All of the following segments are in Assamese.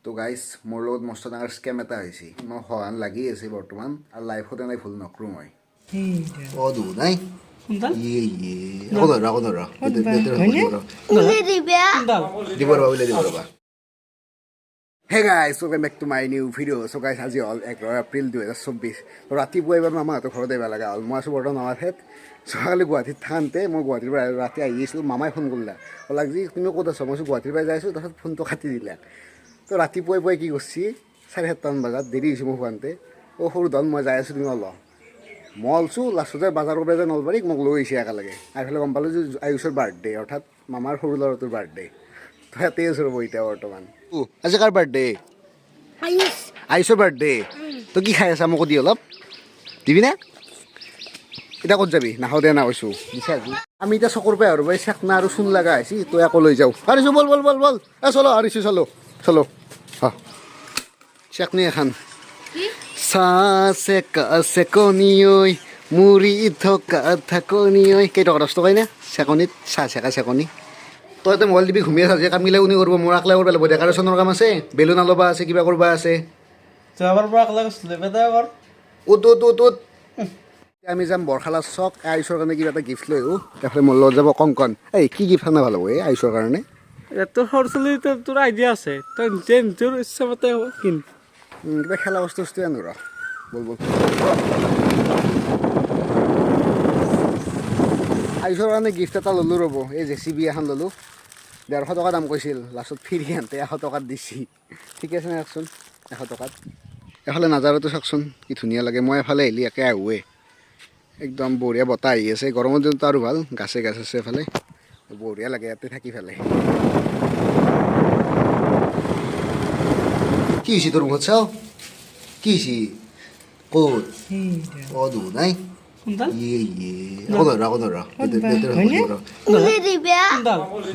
তো গাইজ মোৰ লগত মস্ত ডাঙৰ স্কেম এটা হৈছে মই সহান লাগি আছে বৰ্তমান আৰু লাইফত এনেই ভুল নকৰোঁ মই অদু নাই hey guys welcome back to my new video' so' guys আজি হ'ল 11 এপ্ৰিল 2024 তো ৰাতিপুৱা এইবাৰ মামাহঁতৰ ঘৰত আহিব লগা হ'ল মই আছোঁ বৰ্তমান আমাৰ ঠাইত কালি গুৱাহাটীত থাকোঁতে মই গুৱাহাটীৰ পৰা ৰাতি আহি আছিলোঁ মামাই ফোন কৰিলে ক'লাক যি তুমি ক'ত আছ মই গুৱাহাটীৰ পৰা যাই আছোঁ তাৰপিছত ফোনটো কাটি দিলে তো ৰাতিপুৱাই পুৱাই কি কৰিছে 7:30 বজাত দেৰি হৈছে মোক শুৱাওঁতে সৰু ধন মই যাই আছোঁ তুমি ল মই ওলছোঁ লাষ্টতে বজাৰ কৰিব যায় নলবাৰীক মোক লৈ আহিছে একেলগে আহি গম পালোঁ যে আয়ুষৰ বাৰ্থডে অৰ্থাৎ মামাৰ সৰু ল'ৰাটোৰ বাৰ্থডে তো ইয়াতেই আছোঁ ৰ'ব এতিয়া বৰ্তমান আজি কাৰ বাৰ্থডে আয়ুষৰ বাৰ্থডে তো কি খাই আছা মোকো দি অলপ দিবি না এতিয়া ক'ত যাবি নাখাওঁ দিয়া না কৈছোঁ দিছে আজি আমি এতিয়া চকুৰ পৰা আৰু চেকনা আৰু চূণ লগা আহিছি তই আকৌ লৈ যাওঁ হাৰিছোঁ বল বল বল বল চলো হাৰিছোঁ চলো চলো চেকনি এখন চেকনি ঐ মুড়ি থকা থাকনি ঐ কেইটকা 10 টকাই নে চেকনিত চাহ চেকা চেকনি তই এতিয়া মোবাইল টিপি ঘুমিয়ে থাক কাম গিলা উনি কৰিব মোৰ আকলাই কৰিব লাগিব ডেকাৰেশ্যনৰ কাম আছে বেলুন আলবা আছে কিবা কৰিব আছে আমি যাম বৰশালা চক আয়ুষৰ কাৰণে কিবা এটা গিফ্ট লৈ তাৰপৰা মোৰ লগত যাব কংকন এই কি গিফ্ট আনা ভাল হ'ব এই আয়ুষৰ কাৰণে তোৰ সৰু ছোৱালী তোৰ আইডিয়া আছে তই তোৰ ইচ্ছামতে কিন কিবা খেলা বস্তু আনো ৰ বল বল আয়ুষৰ কাৰণে গিফ্ট এটা ল'লোঁ ৰ'ব এই JCB এখন ল'লোঁ 150 টকা দাম কৈছিল লাষ্টত ফিৰি আনতে 100 টকাত দিছি ঠিকে আছে নে চাওকচোন 100 টকাত এফালে নাজাৰতো চাওকচোন কি ধুনীয়া লাগে মই এফালে আহিলি একে আহোৱে একদম বঢ়িয়া বতাহ আহি আছে গৰমৰ দিনতো আৰু ভাল গাছে গাছ আছে এফালে বঢ়িয়া লাগে ইয়াতে থাকি ফেলে কি হৈছে তোৰ মুখত চাওঁ কি হৈছে ক'ত অদু নাই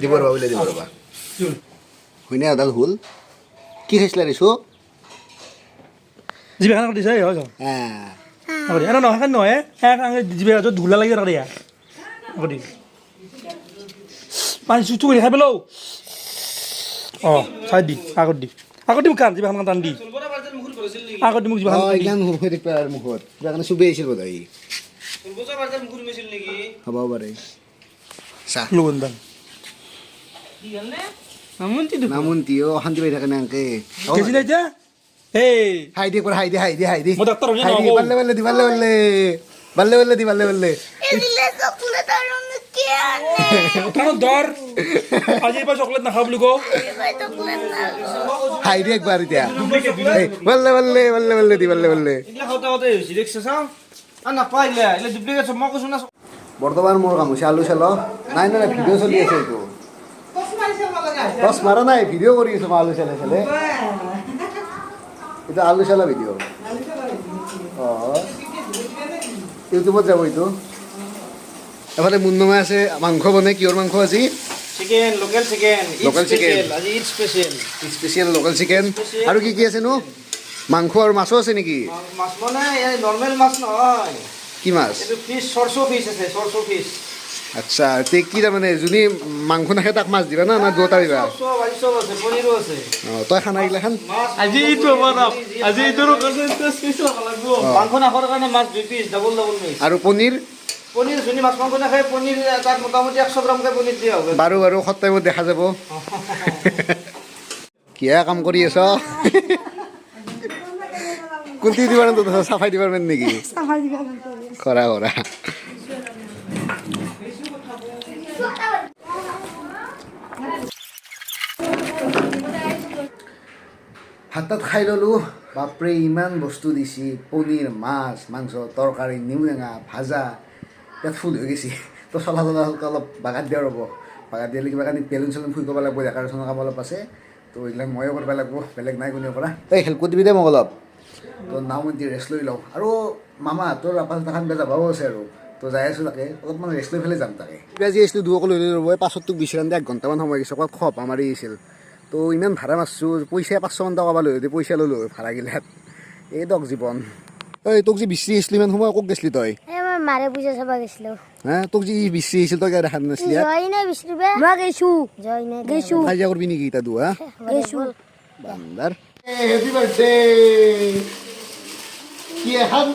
দিব ৰবা উলিয়াই দিব ৰবা হয়নে এডাল হ'ল কি খাইছিলা দিছো জিভাখন দিছে নহয় জিভা ধুলা লাগি থাকে আগতে পানী চুচু কৰি খাই পেলাও অঁ চাই দি আগত দি কাণ জিভাখন টান দি আগত দি মোক জিভাখন মুখত কিবা কাৰণে চুবে আহিছিল বোধ হয় হ'ব পাৰে চাহ নামন্তি অশান্তি পাই থাকে নাকে হাই দে হাই দে হাই দে হাই দে বাল্লে বাল্লে দি বাল্লে বাল্লে বাল্লে বাল্লে দি বাল্লে বাল্লে চকলেট নাখাওঁ বুলি কওঁ হাই দে একবাৰ এতিয়া বাল্লে বাল্লে বাল্লে বাল্লে দি বাল্লে বাল্লে বৰ্তমান মোৰ কাম হৈছে আলু চাল নাই নাই ভিডিঅ' চলি আছে এইটো টচ মাৰা নাই ভিডিঅ' কৰি আছোঁ মই আলু চালে চালে এইটো আলু চালা ভিডিঅ' অঁ ইউটিউবত যাব এইটো এফালে মুন্নমা আছে মাংস বনাই কিহৰ মাংস আজি চিকেন লোকেল চিকেন আজি স্পেচিয়েল লোকেল চিকেন আৰু কি কি আছে নো মাংস আৰু মাছো আছে নেকি মাছ মানে নৰ্মেল মাছ নহয় কি মাছ এইটো ফিছ চৰচো ফিছ আছে চৰচো ফিছ আচ্ছা তে কি তাৰমানে যোনে মাংস নাখায় তাক মাছ দিবা না দুটা দিবা অঁ তই খানা গিলা খান আজি এইটো আজি এইটো মাংস নাখাৰ কাৰণে মাছ 2 পিচ ডাবল মিক্স আৰু পনীৰ যোনে মাছ মাংস নাখায় পনীৰ তাত মোটামুটি 100 গ্ৰামকৈ পনীৰ দিয়া হ'ব বাৰু বাৰু সপ্তাহত দেখা যাব কিয়া কাম কৰি আছ কোনটি ডিপাৰ্টমেণ্ট চাফাই ডিপাৰ্টমেণ্ট নেকি কৰা কৰা ভাত তাত খাই ল'লোঁ বাপৰে ইমান বস্তু দিছে পনীৰ মাছ মাংস তৰকাৰী নেমুটেঙা ভাজা ইয়াত ফুল হৈ গৈছে তো চলা অলপ বাগাত দিয়া ৰ'ব বাগাত দিলে কিবা কাৰণে বেলুন চেলুন ফুল কৰিব লাগিব ডেকাৰেশ্যনৰ কাম অলপ আছে তো এইবিলাক ময়ো কৰিব লাগিব বেলেগ নাই কোনেও কৰা এই হেল্প কৰি দিবি দে মোক অলপ তো নাওমন্তি ৰেষ্ট লৈ লওঁ আৰু মামা তোৰ আপা চাটাখান যাবাও আছে আৰু তো যাই আছোঁ তাকে অলপমান ৰেষ্ট লৈ পেলাই যাম তাকে কিবা যি আহিছিলোঁ দুৱকো লৈ ৰ'ব পাছত তোক বিচৰাম দে 1 ঘণ্টামান সময় গৈছে ক'ৰবাত খপ মাৰি আহিছিল তো ইমান ভাড়া মাৰছোঁ পইচা 500 মান টকা পালোঁ পইচা ল'লোঁ ভাড়া গিলাত এই দক জীৱন ঐ তোক যি বিচাৰি আহিছিলোঁ ইমান সময় ক'ত গৈছিলি তই মাৰে পূজা চাব গৈছিলোঁ হা তোক যি বিচাৰি আহিছিল তই কিয় দেখা নাছিলি জয় নাই বিচাৰিবা মই গৈছোঁ জয় নাই গৈছোঁ কাজিয়া কৰিবি নেকি তাতো হা গৈছোঁ বান্দর হ্যাপি বার্থডে কি এখন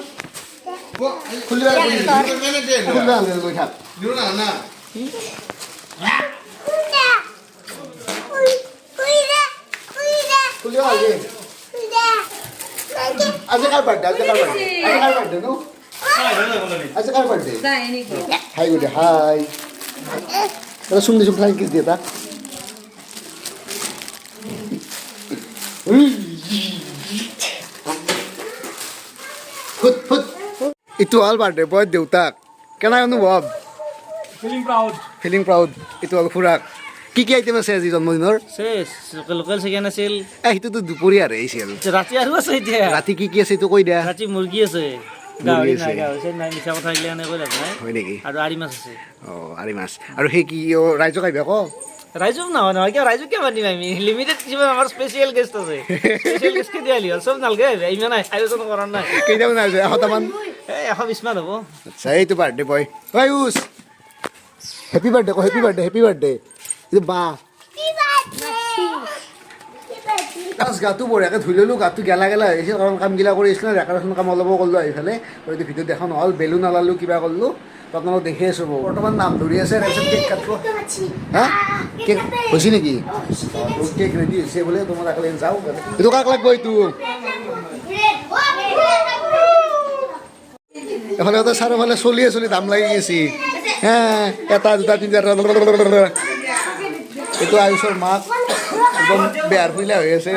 খুলে কই থাক খুলে আগে আজ কার বার্থডে নো আজ কার বার্থডে হাই গুড হাই তোরা সুন্দর সুন্দর ফ্লাইং কিস দিয়ে তা ফুট ফুট ইটো অল বার্থডে বয় দেউতাক কেনা অনুভৱ ফিলিং প্ৰাউড ইটো অল খুৰাক কি কি আইটেম আছে আজি জন্মদিনৰ লোকেল চিকেন আছিল সেইটোতো দুপৰীয়াৰে আহিছিল ৰাতি আৰু আছে এতিয়া ৰাতি কি কি আছে এইটো কৈ দিয়া ৰাতি মুৰ্গী আছে মুৰ্গী গাহৰি আছে। নাই গাহৰি নাই মিছা কথা আহিলে এনেকৈ লাভ নাই হয় নেকি আৰু আৰি মাছ আছে অঁ আৰি মাছ আৰু সেই কি ৰাইজক আহিবা ক ৰাইজক নহয় নহয় কিয় ৰাইজক কিয় মাতিম আমি লিমিটেড কিবা আমাৰ স্পেচিয়েল গেষ্ট আছে স্পেচিয়েল গেষ্ট কেতিয়া আহিলি হ'ল চব নালগে ইমান আয়োজন কৰা নাই কেইটামান আহিছে 100টামান এই 120 মান হ'ব আচ্ছা এইটো বাৰ্থডে বয় আয়ুষ হেপী বাৰ্থডে ক হেপী বাৰ্থডে এইটো বা গাটো বঢ়িয়াকৈ ধুই ল'লোঁ গাটো গেলা গেলা হৈ গৈছিল কাৰণ কামগিলা কৰি আছিলোঁ ডেক'ৰেশ্যন কাম অলপো কৰিলোঁ এইফালে আৰু এইটো ভিডিঅ'ত দেখা নহ'ল বেলুন আলালোঁ কিবা কৰিলোঁ আপোনালোক দেখি আছোঁ বৰ্তমান নাম ধৰি আছে তাৰপিছত কেক কাটিব হা কেক হৈছে নেকি কেক ৰেডি হৈছে বোলে তোমাৰ তাকলে যাওঁ এইটো কাক লাগব এইটো এফালে চাৰিওফালে চলি দাম লাগি গৈছে হে এটা দুটা তিনিটা এইটো আয়ুষৰ মাক একদম বেয়াৰ ফুইলা হৈ আছে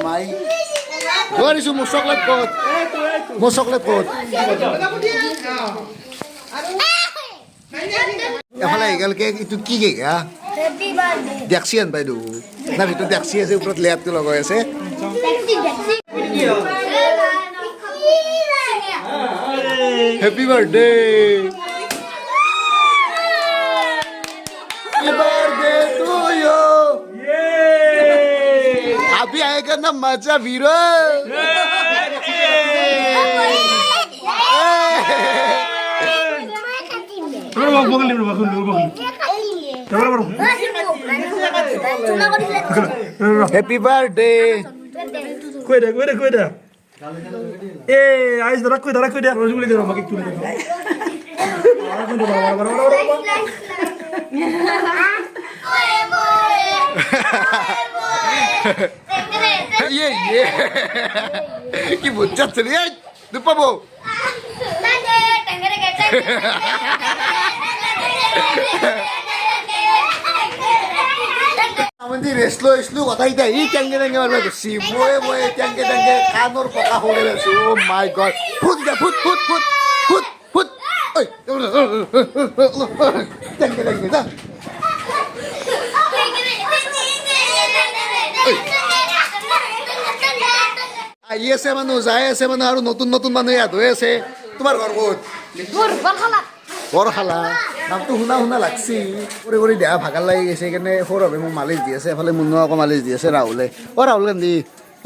মাই যোৱাৰিছোঁ মোৰ চকলেট ক'ত এফালে আহি গ'ল কেক এইটো কি কেক হা ডেক্সি আন বাইদেউ না ভিতৰত ডেক্সি আছে ওপৰত লেয়াৰটো লগাই আছে হেপী বাৰ্থডে टू यू अभी आएगा ना मजा वीरो happy birthday Kuida. Ais darak kuida. Roju boleh dia makin kuida. ये कि बच्चा चली आई दुपा बो आमंदी रेस्लो কথা ইতা ই টেঙ্গে মারবা গছি মই টেঙ্গে কানৰ পকা হলে আছো ও মাই গড ফুট ওই টেঙ্গে যা আই আছে মানুহ যাই আছে মানুহ আৰু নতুন মানুহ ইয়াত হৈ আছে তোমাৰ ঘৰ ক'ত বৰশালা নামটো শুনা লাগছি কৰি দেহা ভাগাৰ লাগি গৈছে সেইকাৰণে সৰু হবে মোক মালিচ দি আছে এফালে মুনুৱাকো মালিচ দি আছে ৰাহুলে ৰাহুল গান্ধী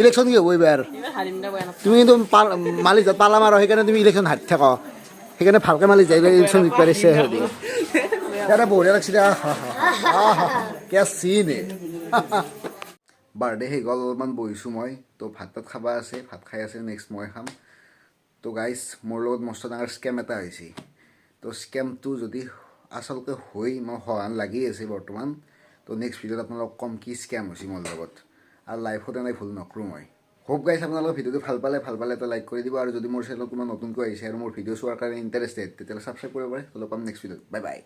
ইলেকশ্যন কি হ'ব এইবাৰ তুমি কিন্তু মালিচ পালা মাৰ সেইকাৰণে তুমি ইলেকশ্যন হাৰি থাক সেইকাৰণে ভালকৈ মালিচ যাই ইলেকশ্যন জিকিব পাৰিছে হেৰি দাদা বঢ়িয়া লাগছি দে কে চিনে বাৰ্থডে হৈ গ'ল অলপমান বহিছোঁ মই তো ভাত খাবা আছে ভাত খাই আছে নেক্সট মই খাম তো গাইজ মোৰ লগত মস্ত ডাঙৰ স্কেম এটা হৈছে তো স্কেমটো যদি আচলতে হৈ মই সহান লাগি আছে বৰ্তমান তো নেক্সট ভিডিঅ'ত আপোনালোকক কম কি স্কেম হৈছে মোৰ লগত আৰু লাইফত এনেই ভুল নকৰোঁ মই হোপ গাইজ আপোনালোকে ভিডিঅ'টো ভাল পালে এটা লাইক কৰি দিব আৰু যদি মোৰ চেনেলত কোনো নতুনকৈ আহিছে আৰু মোৰ ভিডিঅ' চোৱাৰ কাৰণে ইণ্টাৰেষ্টেড তেতিয়াহ'লে ছাবস্ক্ৰাইব কৰিব পাৰে তো লগ পাম নেক্সট ভিডিঅ'ত বাই বাই